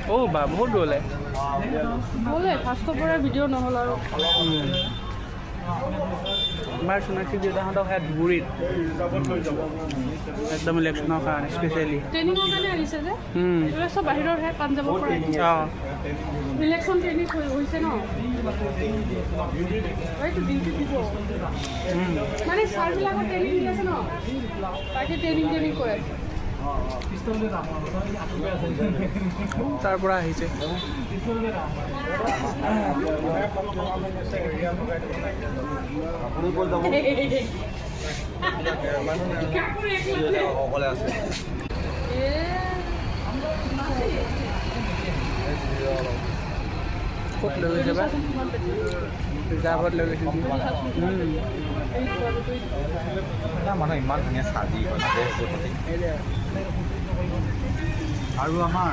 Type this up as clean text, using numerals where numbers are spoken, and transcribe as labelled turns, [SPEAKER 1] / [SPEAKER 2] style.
[SPEAKER 1] অঁ বা বহুত দূৰলৈ
[SPEAKER 2] বোলে ফাৰ্ষ্টৰ পৰা ভিডিঅ' নহ'ল আৰু
[SPEAKER 1] আমাৰ সোণাক্ষী দেউতাহঁতক সেয়া ধুবুৰীত একদম ইলেকশ্যনৰ কাৰণে স্পেচিয়েলি
[SPEAKER 2] ট্ৰেইনিঙৰ কাৰণে আহিছে যে এইবিলাক চব বাহিৰৰহে পাঞ্জাৱৰ পৰা আহিছে
[SPEAKER 1] অঁ
[SPEAKER 2] ইলেকশ্যন ট্ৰেইনিং হৈছে ন এইটো ডিউটি দিব মানে ছাৰবিলাকৰ ট্ৰেইনিং দি আছে ন তাকে ট্ৰেইনিং কৰে
[SPEAKER 1] তাৰ পৰা আহিছে ক'ত লৈ গৈছে বা ৰিজাৰ্ভত লৈ গৈছে
[SPEAKER 3] মানুহ ইমান ধুনীয়া চাজি আৰু আমাৰ